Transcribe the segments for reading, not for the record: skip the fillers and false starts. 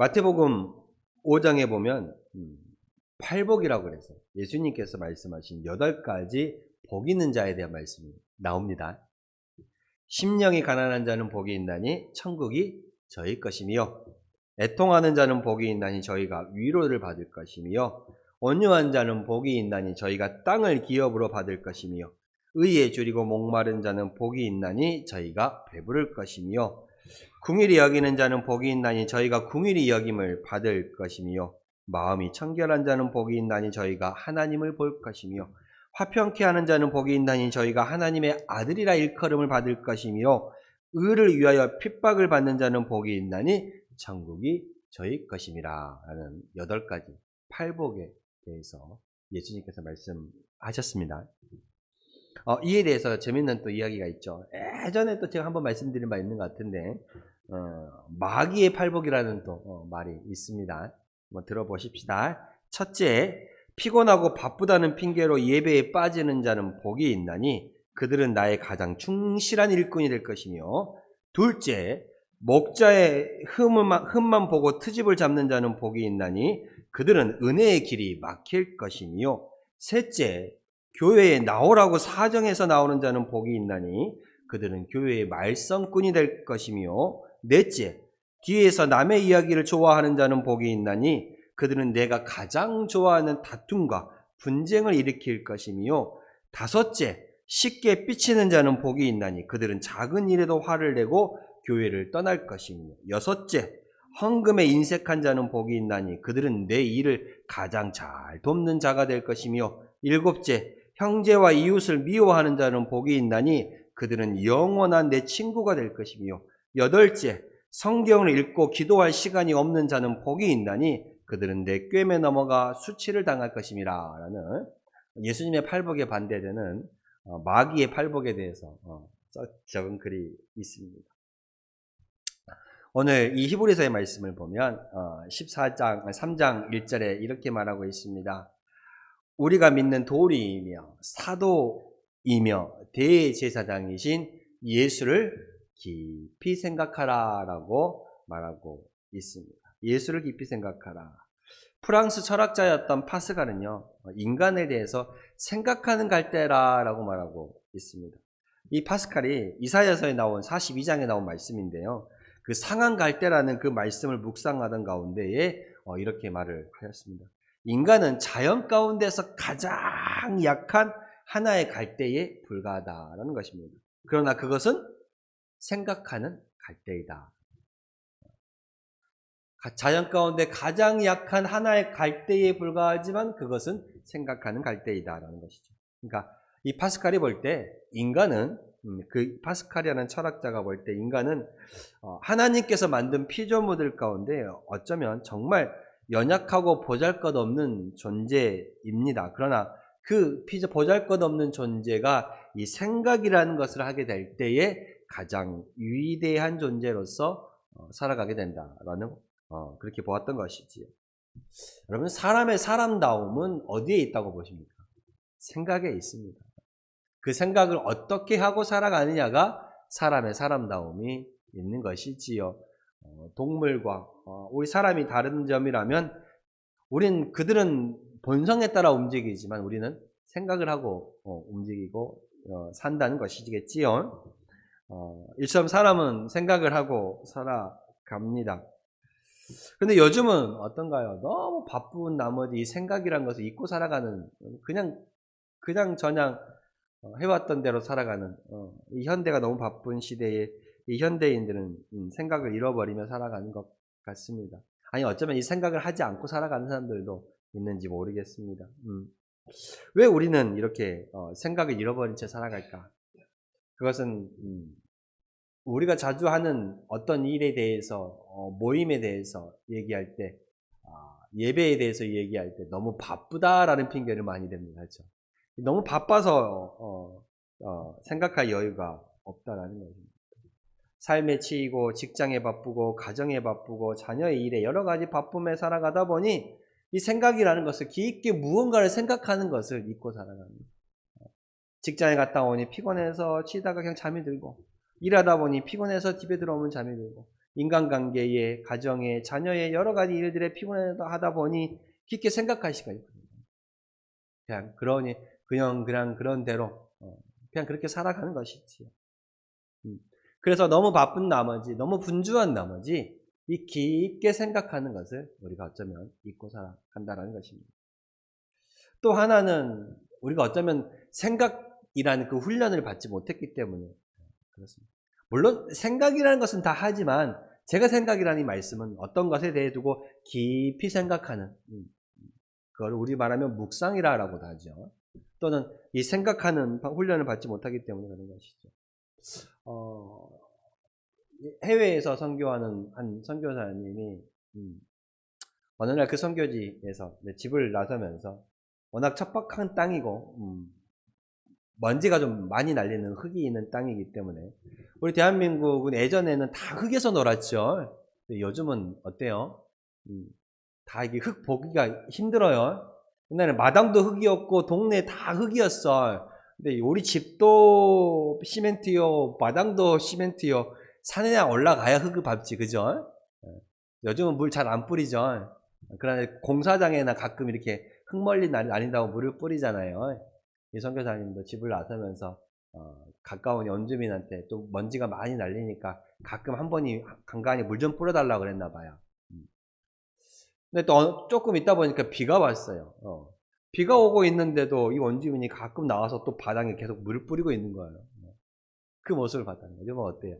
마태복음 5장에 보면 팔복이라고 그래서 예수님께서 말씀하신 8가지 복 있는 자에 대한 말씀이 나옵니다. 심령이 가난한 자는 복이 있나니 천국이 저희 것이며, 애통하는 자는 복이 있나니 저희가 위로를 받을 것이며, 온유한 자는 복이 있나니 저희가 땅을 기업으로 받을 것이며, 의에 줄이고 목마른 자는 복이 있나니 저희가 배부를 것이며, 긍휼히 여기는 자는 복이 있나니 저희가 긍휼히 여김을 받을 것이며, 마음이 청결한 자는 복이 있나니 저희가 하나님을 볼 것이며, 화평케 하는 자는 복이 있나니 저희가 하나님의 아들이라 일컬음을 받을 것이며, 의를 위하여 핍박을 받는 자는 복이 있나니 천국이 저희 것임이라 라는 8가지 팔복에 대해서 예수님께서 말씀하셨습니다. 이에 대해서 재밌는 또 이야기가 있죠. 예전에 또 제가 한번 말씀드린 바 있는 것 같은데, 마귀의 팔복이라는 또 말이 있습니다. 한번 들어보십시다. 첫째, 피곤하고 바쁘다는 핑계로 예배에 빠지는 자는 복이 있나니 그들은 나의 가장 충실한 일꾼이 될 것이며, 둘째, 목자의 흠만 보고 트집을 잡는 자는 복이 있나니 그들은 은혜의 길이 막힐 것이며, 셋째, 교회에 나오라고 사정해서 나오는 자는 복이 있나니 그들은 교회의 말썽꾼이 될 것이며, 넷째, 뒤에서 남의 이야기를 좋아하는 자는 복이 있나니 그들은 내가 가장 좋아하는 다툼과 분쟁을 일으킬 것이며, 다섯째, 쉽게 삐치는 자는 복이 있나니 그들은 작은 일에도 화를 내고 교회를 떠날 것이며, 여섯째, 헌금에 인색한 자는 복이 있나니 그들은 내 일을 가장 잘 돕는 자가 될 것이며, 일곱째, 형제와 이웃을 미워하는 자는 복이 있나니 그들은 영원한 내 친구가 될 것이며, 여덟째, 성경을 읽고 기도할 시간이 없는 자는 복이 있나니 그들은 내 꿰매 넘어가 수치를 당할 것임이라 라는 예수님의 팔복에 반대되는 마귀의 팔복에 대해서 적은 글이 있습니다. 오늘 이 히브리서의 말씀을 보면 3장 1절에 이렇게 말하고 있습니다. 우리가 믿는 도리이며 사도이며 대제사장이신 예수를 깊이 생각하라 라고 말하고 있습니다. 예수를 깊이 생각하라. 프랑스 철학자였던 파스칼은요, 인간에 대해서 생각하는 갈대라라고 말하고 있습니다. 이 파스칼이 이사야서에 나온 42장에 나온 말씀인데요, 그 상한 갈대라는 그 말씀을 묵상하던 가운데에 이렇게 말을 하였습니다. 인간은 자연 가운데서 가장 약한 하나의 갈대에 불과하다라는 것입니다. 그러나 그것은 생각하는 갈대이다. 자연 가운데 가장 약한 하나의 갈대에 불과하지만 그것은 생각하는 갈대이다라는 것이죠. 그러니까 이 파스칼이 볼 때 인간은, 그 파스칼이라는 철학자가 볼 때 인간은 하나님께서 만든 피조물들 가운데 어쩌면 정말 연약하고 보잘것없는 존재입니다. 그러나 그 보잘것없는 존재가 이 생각이라는 것을 하게 될 때에 가장 위대한 존재로서 살아가게 된다라는 그렇게 보았던 것이지요. 여러분, 사람의 사람다움은 어디에 있다고 보십니까? 생각에 있습니다. 그 생각을 어떻게 하고 살아가느냐가 사람의 사람다움이 있는 것이지요. 동물과 우리 사람이 다른 점이라면 그들은 본성에 따라 움직이지만 우리는 생각을 하고 움직이고 산다는 것이겠지요. 일처럼 사람은 생각을 하고 살아갑니다. 그런데 요즘은 어떤가요? 너무 바쁜 나머지 이 생각이란 것을 잊고 살아가는, 그냥 저냥 해왔던 대로 살아가는, 이 현대가 너무 바쁜 시대에 이 현대인들은 생각을 잃어버리며 살아가는 것 같습니다. 아니, 어쩌면 이 생각을 하지 않고 살아가는 사람들도 있는지 모르겠습니다. 왜 우리는 이렇게 생각을 잃어버린 채 살아갈까? 그것은 우리가 자주 하는 어떤 일에 대해서, 모임에 대해서 얘기할 때, 예배에 대해서 얘기할 때 너무 바쁘다라는 핑계를 많이 댑니다. 그렇죠? 너무 바빠서 생각할 여유가 없다라는 것입니다. 삶에 치이고 직장에 바쁘고 가정에 바쁘고 자녀의 일에 여러 가지 바쁨에 살아가다 보니 이 생각이라는 것을 깊게 무언가를 생각하는 것을 잊고 살아갑니다. 직장에 갔다 오니 피곤해서 치다가 그냥 잠이 들고, 일하다 보니 피곤해서 집에 들어오면 잠이 들고, 인간관계에, 가정에, 자녀의 여러 가지 일들에 피곤하다 보니 깊게 생각할 시간이 있거든요. 그냥 그런 대로 그냥 그렇게 살아가는 것이지요. 그래서 너무 바쁜 나머지, 너무 분주한 나머지 이 깊게 생각하는 것을 우리가 어쩌면 잊고 살아간다는 것입니다. 또 하나는 우리가 어쩌면 생각이라는 그 훈련을 받지 못했기 때문에 그렇습니다. 물론 생각이라는 것은 다 하지만 제가 생각이라는 이 말씀은 어떤 것에 대해 두고 깊이 생각하는 그걸 우리 말하면 묵상이라고도 하죠. 또는 이 생각하는 훈련을 받지 못하기 때문에 그런 것이죠. 해외에서 선교하는 한 선교사님이 어느 날 그 선교지에서 집을 나서면서 워낙 척박한 땅이고 먼지가 좀 많이 날리는 흙이 있는 땅이기 때문에 우리 대한민국은 예전에는 다 흙에서 놀았죠. 요즘은 어때요? 다 이게 흙 보기가 힘들어요. 옛날에 마당도 흙이었고 동네 다 흙이었어. 근데 우리 집도 시멘트요, 마당도 시멘트요. 산에 올라가야 흙을 밟지, 그죠? 요즘은 물 잘 안 뿌리죠. 그러나 공사장에나 가끔 이렇게 흙멀리 날린다고 물을 뿌리잖아요. 이 선교사님도 집을 나서면서 가까운 원주민한테 또 먼지가 많이 날리니까 가끔 한 번이 간간히 물 좀 뿌려달라고 그랬나 봐요. 근데 또 조금 있다 보니까 비가 왔어요. 비가 오고 있는데도 이 원주민이 가끔 나와서 또 바닥에 계속 물을 뿌리고 있는 거예요. 그 모습을 봤다는 거죠. 뭐 어때요?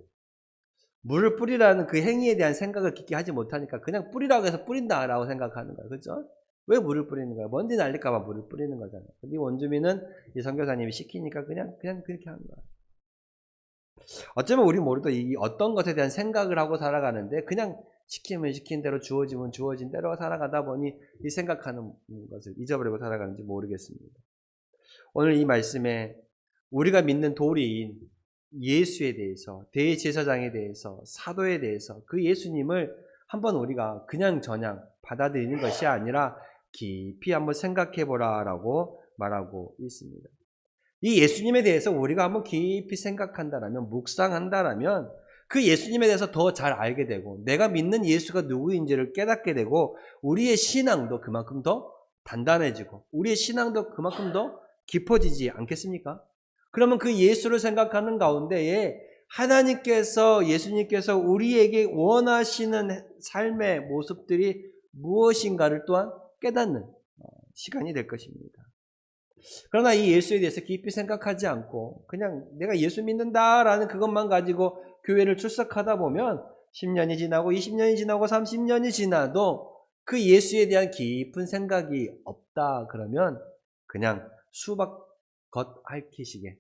물을 뿌리라는 그 행위에 대한 생각을 깊게 하지 못하니까 그냥 뿌리라고 해서 뿌린다라고 생각하는 거예요. 그렇죠? 왜 물을 뿌리는 거야? 먼지 날릴까봐 물을 뿌리는 거잖아요. 근데 이 원주민은 이 선교사님이 시키니까 그냥 그렇게 하는 거야. 어쩌면 우리 모두도 이 어떤 것에 대한 생각을 하고 살아가는데 그냥 시키면 시킨 대로 주어지면 주어진 대로 살아가다 보니 이 생각하는 것을 잊어버리고 살아가는지 모르겠습니다. 오늘 이 말씀에 우리가 믿는 도리인 예수에 대해서, 대제사장에 대해서, 사도에 대해서 그 예수님을 한번 우리가 그냥 저냥 받아들이는 것이 아니라 깊이 한번 생각해보라라고 말하고 있습니다. 이 예수님에 대해서 우리가 한번 깊이 생각한다라면, 묵상한다라면 그 예수님에 대해서 더 잘 알게 되고 내가 믿는 예수가 누구인지를 깨닫게 되고 우리의 신앙도 그만큼 더 단단해지고 우리의 신앙도 그만큼 더 깊어지지 않겠습니까? 그러면 그 예수를 생각하는 가운데에 하나님께서, 예수님께서 우리에게 원하시는 삶의 모습들이 무엇인가를 또한 깨닫는 시간이 될 것입니다. 그러나 이 예수에 대해서 깊이 생각하지 않고 그냥 내가 예수 믿는다라는 그것만 가지고 교회를 출석하다 보면 10년이 지나고 20년이 지나고 30년이 지나도 그 예수에 대한 깊은 생각이 없다 그러면 그냥 수박 겉 핥히시게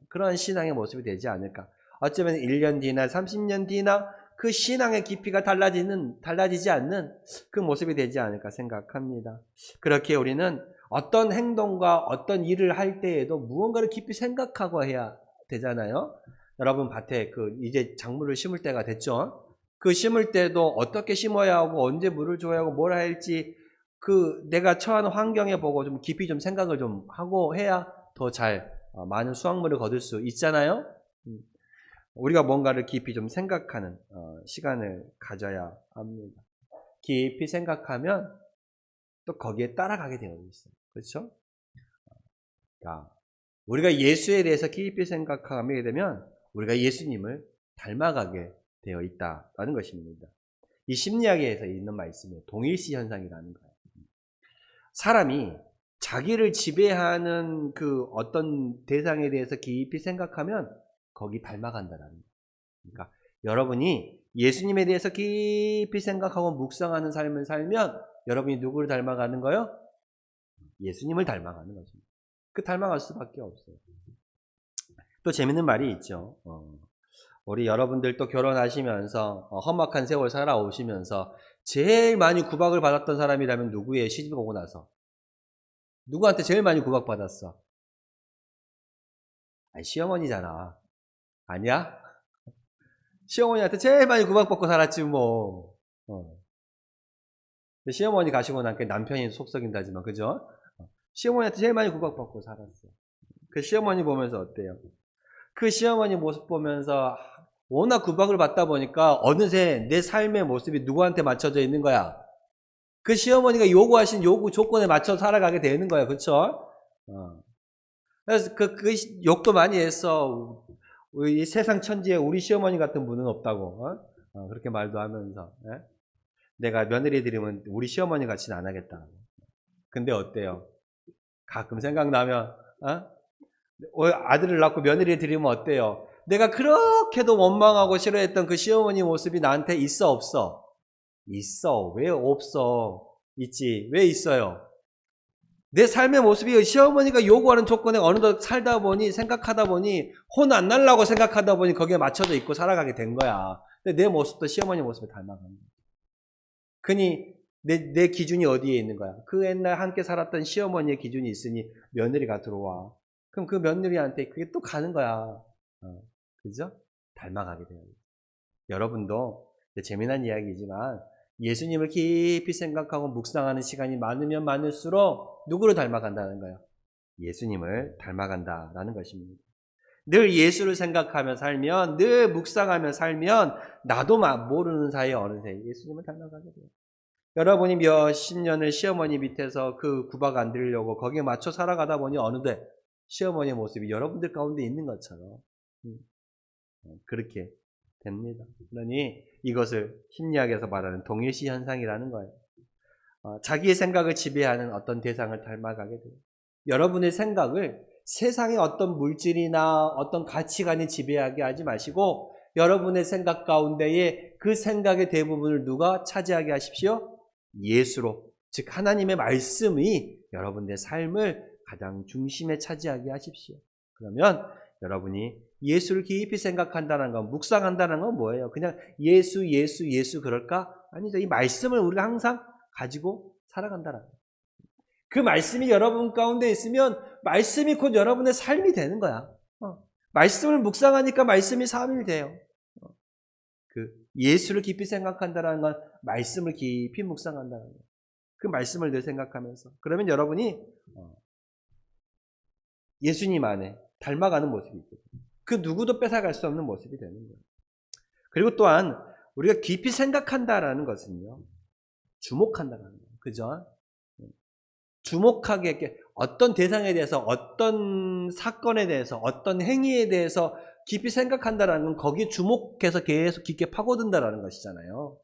그런 신앙의 모습이 되지 않을까. 어쩌면 1년 뒤나 30년 뒤나 그 신앙의 깊이가 달라지지 않는 그 모습이 되지 않을까 생각합니다. 그렇게 우리는 어떤 행동과 어떤 일을 할 때에도 무언가를 깊이 생각하고 해야 되잖아요. 여러분 밭에 이제 작물을 심을 때가 됐죠. 그 심을 때도 어떻게 심어야 하고 언제 물을 줘야 하고 뭘 해야 할지 내가 처한 환경에 보고 좀 깊이 좀 생각을 좀 하고 해야 더 잘 많은 수확물을 거둘 수 있잖아요. 우리가 뭔가를 깊이 좀 생각하는 시간을 가져야 합니다. 깊이 생각하면 또 거기에 따라가게 되어 있어요. 그렇죠? 우리가 예수에 대해서 깊이 생각하게 되면 우리가 예수님을 닮아가게 되어 있다는 것입니다. 이 심리학에서 있는 말씀에 동일시 현상이라는 거예요. 사람이 자기를 지배하는 그 어떤 대상에 대해서 깊이 생각하면 거기 닮아간다는 거예요. 그러니까 여러분이 예수님에 대해서 깊이 생각하고 묵상하는 삶을 살면 여러분이 누구를 닮아가는 거예요? 예수님을 닮아가는 것입니다. 닮아갈 수밖에 없어요. 또 재밌는 말이 있죠. 우리 여러분들 또 결혼하시면서 험악한 세월 살아오시면서 제일 많이 구박을 받았던 사람이라면 누구예요? 시집 오고 나서. 누구한테 제일 많이 구박받았어? 시어머니잖아. 아니야? 시어머니한테 제일 많이 구박받고 살았지 뭐. 시어머니 가시고 나니까 남편이 속썩인다지만 그죠? 시어머니한테 제일 많이 구박받고 살았어. 그 시어머니 보면서 어때요? 그 시어머니 모습 보면서 워낙 구박을 받다 보니까 어느새 내 삶의 모습이 누구한테 맞춰져 있는 거야? 그 시어머니가 요구하신 요구 조건에 맞춰 살아가게 되는 거야. 그쵸? 그래서 그 욕도 많이 했어. 이 세상 천지에 우리 시어머니 같은 분은 없다고. 그렇게 말도 하면서. 예? 내가 며느리 들이면 우리 시어머니 같이는 안 하겠다. 근데 어때요? 가끔 생각나면, 아들을 낳고 며느리 들이면 어때요? 내가 그렇게도 원망하고 싫어했던 그 시어머니 모습이 나한테 있어, 없어? 있어. 왜 없어? 있지. 왜 있어요? 내 삶의 모습이 시어머니가 요구하는 조건에 어느덧 살다 보니, 생각하다 보니, 혼 안 날라고 생각하다 보니 거기에 맞춰져 있고 살아가게 된 거야. 근데 내 모습도 시어머니 모습을 닮아가는 거야. 그니 내 기준이 어디에 있는 거야? 그 옛날 함께 살았던 시어머니의 기준이 있으니 며느리가 들어와. 그럼 그 며느리한테 그게 또 가는 거야. 그죠? 닮아가게 돼요. 여러분도 재미난 이야기지만 예수님을 깊이 생각하고 묵상하는 시간이 많으면 많을수록 누구를 닮아간다는 거예요? 예수님을 닮아간다라는 것입니다. 늘 예수를 생각하며 살면, 늘 묵상하며 살면 나도 모르는 사이에 어느새 예수님을 닮아가게 돼요. 여러분이 몇십 년을 시어머니 밑에서 그 구박 안 들으려고 거기에 맞춰 살아가다 보니 어느새 시어머니의 모습이 여러분들 가운데 있는 것처럼 그렇게 됩니다. 그러니 이것을 심리학에서 말하는 동일시 현상이라는 거예요. 자기의 생각을 지배하는 어떤 대상을 닮아가게 돼요. 여러분의 생각을 세상의 어떤 물질이나 어떤 가치관이 지배하게 하지 마시고 여러분의 생각 가운데에 그 생각의 대부분을 누가 차지하게 하십시오? 예수로, 즉 하나님의 말씀이 여러분의 삶을 가장 중심에 차지하게 하십시오. 그러면 여러분이 예수를 깊이 생각한다는 건, 묵상한다는 건 뭐예요? 그냥 예수 그럴까? 아니죠. 이 말씀을 우리가 항상 가지고 살아간다는 거예요. 그 말씀이 여러분 가운데 있으면 말씀이 곧 여러분의 삶이 되는 거야. 말씀을 묵상하니까 말씀이 삶이 돼요. 그 예수를 깊이 생각한다는 건 말씀을 깊이 묵상한다는 거예요. 그 말씀을 늘 생각하면서. 그러면 여러분이 예수님 안에 닮아가는 모습이 있거든요. 그 누구도 뺏어갈 수 없는 모습이 되는 거예요. 그리고 또한 우리가 깊이 생각한다라는 것은요. 주목한다는 거예요. 그죠? 주목하게 어떤 대상에 대해서 어떤 사건에 대해서 어떤 행위에 대해서 깊이 생각한다라는 건 거기에 주목해서 계속 깊게 파고든다라는 것이잖아요.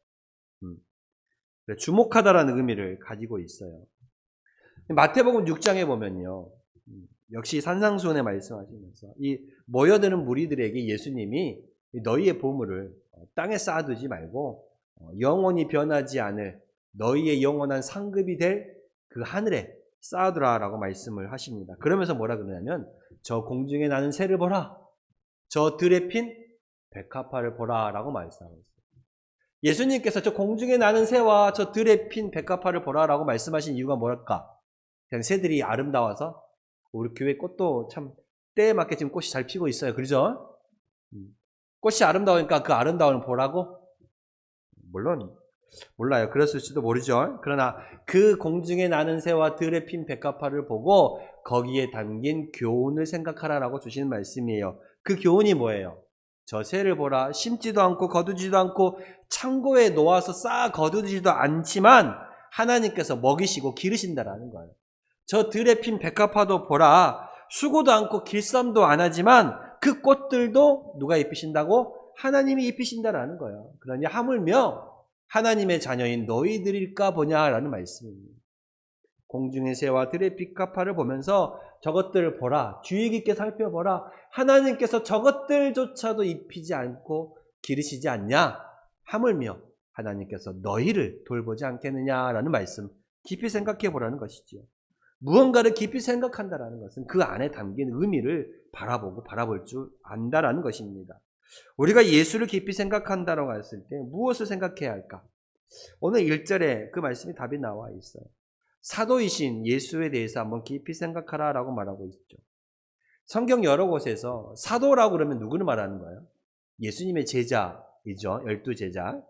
주목하다라는 의미를 가지고 있어요. 마태복음 6장에 보면요. 역시 산상수훈에 말씀하시면서 이 모여드는 무리들에게 예수님이 너희의 보물을 땅에 쌓아두지 말고 영원히 변하지 않을 너희의 영원한 상급이 될 그 하늘에 쌓아두라라고 말씀을 하십니다. 그러면서 뭐라 그러냐면 저 공중에 나는 새를 보라. 저 들에 핀 백합화를 보라라고 말씀하고 있어요. 예수님께서 저 공중에 나는 새와 저 들에 핀 백합화를 보라라고 말씀하신 이유가 뭘까? 그냥 새들이 아름다워서 우리 교회 꽃도 참 때에 맞게 지금 꽃이 잘 피고 있어요. 그러죠? 꽃이 아름다우니까 그 아름다움을 보라고? 물론 몰라요. 그랬을지도 모르죠. 그러나 그 공중에 나는 새와 들에 핀 백합화를 보고 거기에 담긴 교훈을 생각하라라고 주시는 말씀이에요. 그 교훈이 뭐예요? 저 새를 보라. 심지도 않고 거두지도 않고 창고에 놓아서 쌓아 거두지도 않지만 하나님께서 먹이시고 기르신다라는 거예요. 저 들에 핀 백합화도 보라. 수고도 않고 길쌈도 안 하지만 그 꽃들도 누가 입히신다고? 하나님이 입히신다라는 거예요. 그러니 하물며 하나님의 자녀인 너희들일까 보냐라는 말씀입니다. 공중의 새와 들의 백합화를 보면서 저것들을 보라. 주의 깊게 살펴보라. 하나님께서 저것들조차도 입히지 않고 기르시지 않냐? 하물며 하나님께서 너희를 돌보지 않겠느냐라는 말씀 깊이 생각해 보라는 것이지요. 무언가를 깊이 생각한다라는 것은 그 안에 담긴 의미를 바라볼 줄 안다라는 것입니다. 우리가 예수를 깊이 생각한다라고 했을 때 무엇을 생각해야 할까? 오늘 1절에 그 말씀이 답이 나와 있어요. 사도이신 예수에 대해서 한번 깊이 생각하라라고 말하고 있죠. 성경 여러 곳에서 사도라고 그러면 누구를 말하는 거예요? 예수님의 제자이죠. 12제자.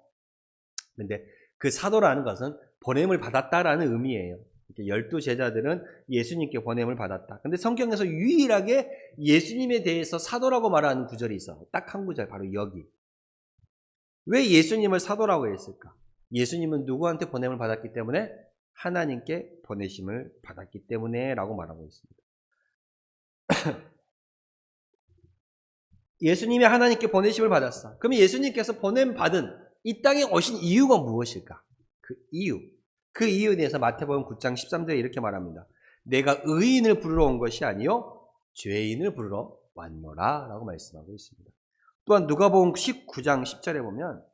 근데 그 사도라는 것은 보냄을 받았다라는 의미예요. 12제자들은 예수님께 보냄을 받았다. 근데 성경에서 유일하게 예수님에 대해서 사도라고 말하는 구절이 있어. 딱 한 구절, 바로 여기. 왜 예수님을 사도라고 했을까? 예수님은 누구한테 보냄을 받았기 때문에? 하나님께 보내심을 받았기 때문에 라고 말하고 있습니다. 예수님이 하나님께 보내심을 받았어. 그럼 예수님께서 보냄 받은 이 땅에 오신 이유가 무엇일까? 그 이유에 대해서 마태복음 9장 13절에 이렇게 말합니다. 내가 의인을 부르러 온 것이 아니요 죄인을 부르러 왔노라 라고 말씀하고 있습니다. 또한 누가복음 19장 10절에 보면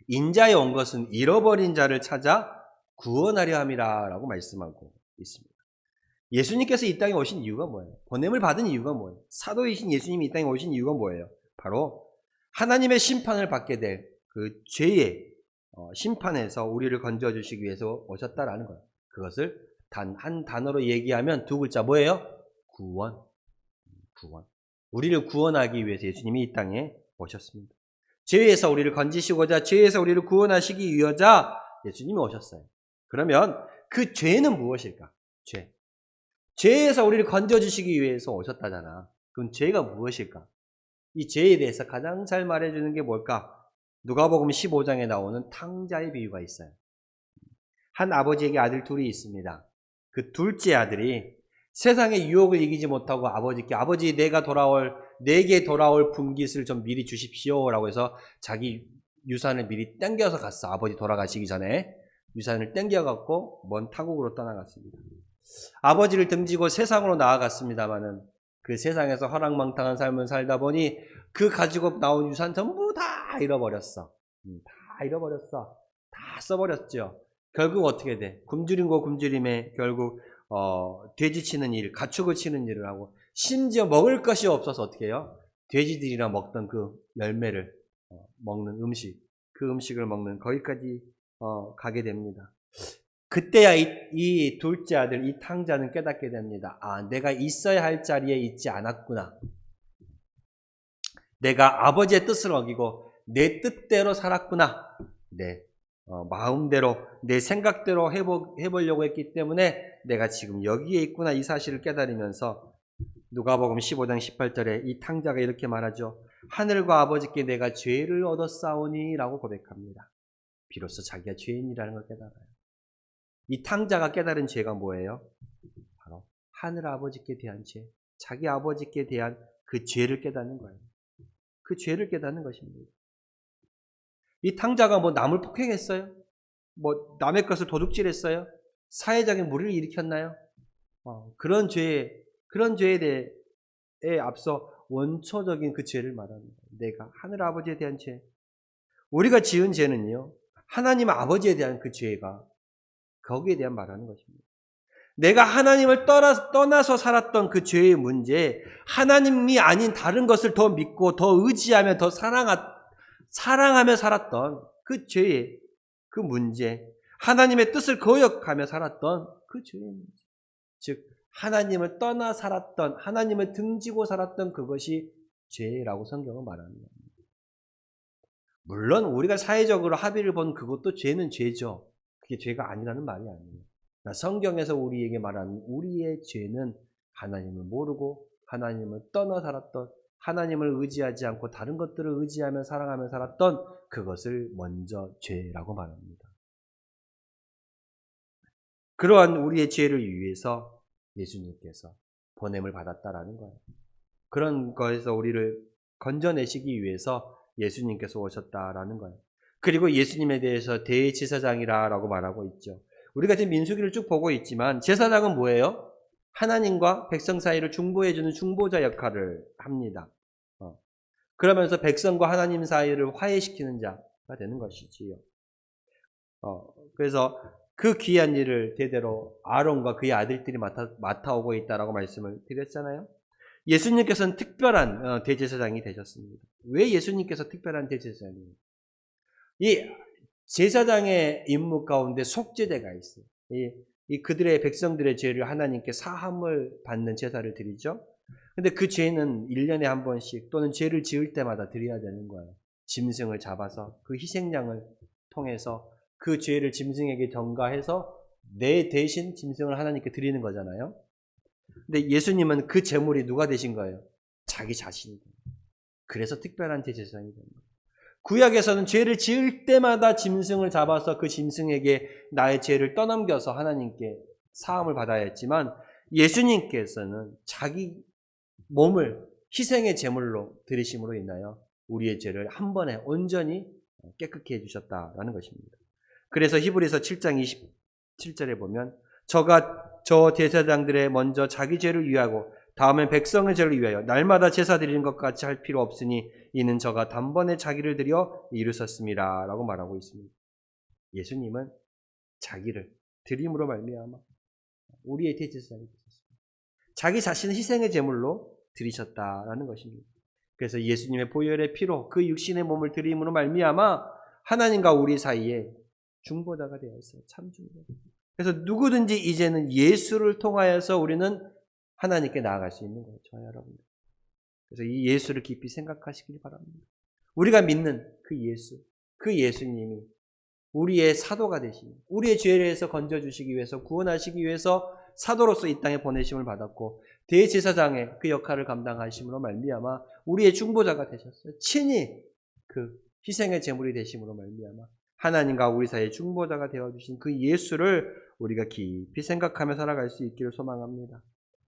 인자에 온 것은 잃어버린 자를 찾아 구원하려 함이라 라고 말씀하고 있습니다. 예수님께서 이 땅에 오신 이유가 뭐예요? 보냄을 받은 이유가 뭐예요? 사도이신 예수님이 이 땅에 오신 이유가 뭐예요? 바로 하나님의 심판을 받게 될 그 죄의 심판에서 우리를 건져주시기 위해서 오셨다라는 거예요. 그것을 단 한 단어로 얘기하면 두 글자 뭐예요? 구원. 우리를 구원하기 위해서 예수님이 이 땅에 오셨습니다. 죄에서 우리를 건지시고자 죄에서 우리를 구원하시기 위하자 예수님이 오셨어요. 그러면 그 죄는 무엇일까? 죄에서 우리를 건져주시기 위해서 오셨다잖아. 그럼 죄가 무엇일까? 이 죄에 대해서 가장 잘 말해주는 게 뭘까? 누가복음 15장에 나오는 탕자의 비유가 있어요. 한 아버지에게 아들 둘이 있습니다. 그 둘째 아들이 세상의 유혹을 이기지 못하고 아버지께 아버지 내게 돌아올 분깃을 좀 미리 주십시오 라고 해서 자기 유산을 미리 땡겨서 갔어. 아버지 돌아가시기 전에 유산을 땡겨갖고 먼 타국으로 떠나갔습니다. 아버지를 등지고 세상으로 나아갔습니다마는 그 세상에서 허랑망탕한 삶을 살다 보니 그 가지고 나온 유산 전부 다 잃어버렸어. 다 써버렸죠. 결국 어떻게 돼? 굶주림고 굶주림에 결국 돼지 치는 일, 가축을 치는 일을 하고 심지어 먹을 것이 없어서 어떻게 해요? 돼지들이나 먹던 그 열매를 먹는 그 음식을 먹는 거기까지 가게 됩니다. 그때야 이 둘째 아들, 이 탕자는 깨닫게 됩니다. 아, 내가 있어야 할 자리에 있지 않았구나. 내가 아버지의 뜻을 어기고 내 뜻대로 살았구나. 내 마음대로, 내 생각대로 해보려고 했기 때문에 내가 지금 여기에 있구나. 이 사실을 깨달으면서 누가복음 15장 18절에 이 탕자가 이렇게 말하죠. 하늘과 아버지께 내가 죄를 얻었사오니 라고 고백합니다. 비로소 자기가 죄인이라는 걸 깨달아요. 이 탕자가 깨달은 죄가 뭐예요? 바로 하늘 아버지께 대한 죄, 자기 아버지께 대한 그 죄를 깨닫는 거예요. 그 죄를 깨닫는 것입니다. 이 탕자가 뭐 남을 폭행했어요? 뭐 남의 것을 도둑질했어요? 사회적인 무리를 일으켰나요? 그런 죄에 대해 앞서 원초적인 그 죄를 말합니다. 내가 하늘 아버지에 대한 죄. 우리가 지은 죄는요, 하나님 아버지에 대한 그 죄가 거기에 대한 말하는 것입니다. 내가 하나님을 떠나서 살았던 그 죄의 문제, 하나님이 아닌 다른 것을 더 믿고 더 의지하며 더 사랑하며 살았던 그 죄의 그 문제, 하나님의 뜻을 거역하며 살았던 그 죄의 문제, 즉 하나님을 떠나 살았던, 하나님을 등지고 살았던 그것이 죄라고 성경은 말합니다. 물론 우리가 사회적으로 합의를 본 그것도 죄는 죄죠. 그게 죄가 아니라는 말이 아니에요. 성경에서 우리에게 말하는 우리의 죄는 하나님을 모르고 하나님을 떠나 살았던, 하나님을 의지하지 않고 다른 것들을 의지하며 사랑하며 살았던 그것을 먼저 죄라고 말합니다. 그러한 우리의 죄를 위해서 예수님께서 보냄을 받았다라는 거예요. 그런 거에서 우리를 건져내시기 위해서 예수님께서 오셨다라는 거예요. 그리고 예수님에 대해서 대제사장이라고 말하고 있죠. 우리가 지금 민수기를 쭉 보고 있지만 제사장은 뭐예요? 하나님과 백성 사이를 중보해주는 중보자 역할을 합니다. 그러면서 백성과 하나님 사이를 화해시키는 자가 되는 것이지요. 그래서 그 귀한 일을 대대로 아론과 그의 아들들이 맡아오고 있다라고 말씀을 드렸잖아요. 예수님께서는 특별한 대제사장이 되셨습니다. 왜 예수님께서 특별한 대제사장이에요? 이 제사장의 임무 가운데 속죄제가 있어요. 이 그들의 백성들의 죄를 하나님께 사함을 받는 제사를 드리죠. 근데 그 죄는 1년에 한 번씩 또는 죄를 지을 때마다 드려야 되는 거예요. 짐승을 잡아서 그 희생양을 통해서 그 죄를 짐승에게 전가해서 내 대신 짐승을 하나님께 드리는 거잖아요. 근데 예수님은 그 제물이 누가 되신 거예요? 자기 자신이. 그래서 특별한 대제사장이 된 거예요. 구약에서는 죄를 지을 때마다 짐승을 잡아서 그 짐승에게 나의 죄를 떠넘겨서 하나님께 사함을 받아야 했지만 예수님께서는 자기 몸을 희생의 제물로 드리심으로 인하여 우리의 죄를 한 번에 온전히 깨끗게 해주셨다라는 것입니다. 그래서 히브리서 7장 27절에 보면 저 제사장들의 먼저 자기 죄를 위하고 다음엔 백성의 죄를 위하여 날마다 제사 드리는 것 같이 할 필요 없으니 이는 저가 단번에 자기를 드려 이루셨습니다 라고 말하고 있습니다. 예수님은 자기를 드림으로 말미암아 우리의 대제사장이 되셨습니다. 자기 자신을 희생의 제물로 드리셨다라는 것입니다. 그래서 예수님의 보혈의 피로 그 육신의 몸을 드림으로 말미암아 하나님과 우리 사이에 중보자가 되었어요. 참 중보자. 그래서 누구든지 이제는 예수를 통하여서 우리는 하나님께 나아갈 수 있는 거예요. 저와 여러분들. 그래서 이 예수를 깊이 생각하시길 바랍니다. 우리가 믿는 그 예수, 그 예수님이 우리의 사도가 되시니 우리의 죄에서 건져주시기 위해서 구원하시기 위해서 사도로서 이 땅에 보내심을 받았고 대제사장의 그 역할을 감당하심으로 말미암아 우리의 중보자가 되셨어요. 친히 그 희생의 제물이 되심으로 말미암아 하나님과 우리 사이의 중보자가 되어주신 그 예수를 우리가 깊이 생각하며 살아갈 수 있기를 소망합니다.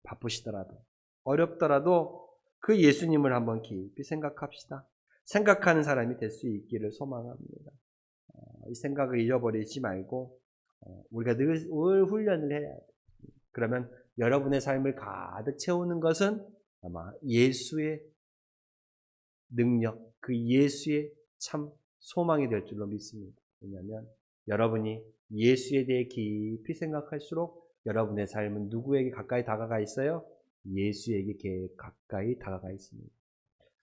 바쁘시더라도 어렵더라도 그 예수님을 한번 깊이 생각합시다. 생각하는 사람이 될 수 있기를 소망합니다. 이 생각을 잊어버리지 말고 우리가 늘 훈련을 해야 돼요. 그러면 여러분의 삶을 가득 채우는 것은 아마 예수의 능력, 그 예수의 참 소망이 될 줄로 믿습니다. 왜냐하면 여러분이 예수에 대해 깊이 생각할수록 여러분의 삶은 누구에게 가까이 다가가 있어요? 예수에게 가까이 다가가 있습니다.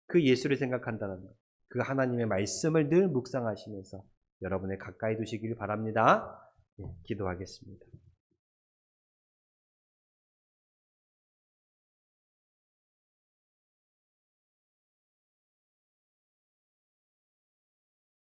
그 예수를 생각한다는 것, 그 하나님의 말씀을 늘 묵상하시면서 여러분의 가까이 두시길 바랍니다. 기도하겠습니다.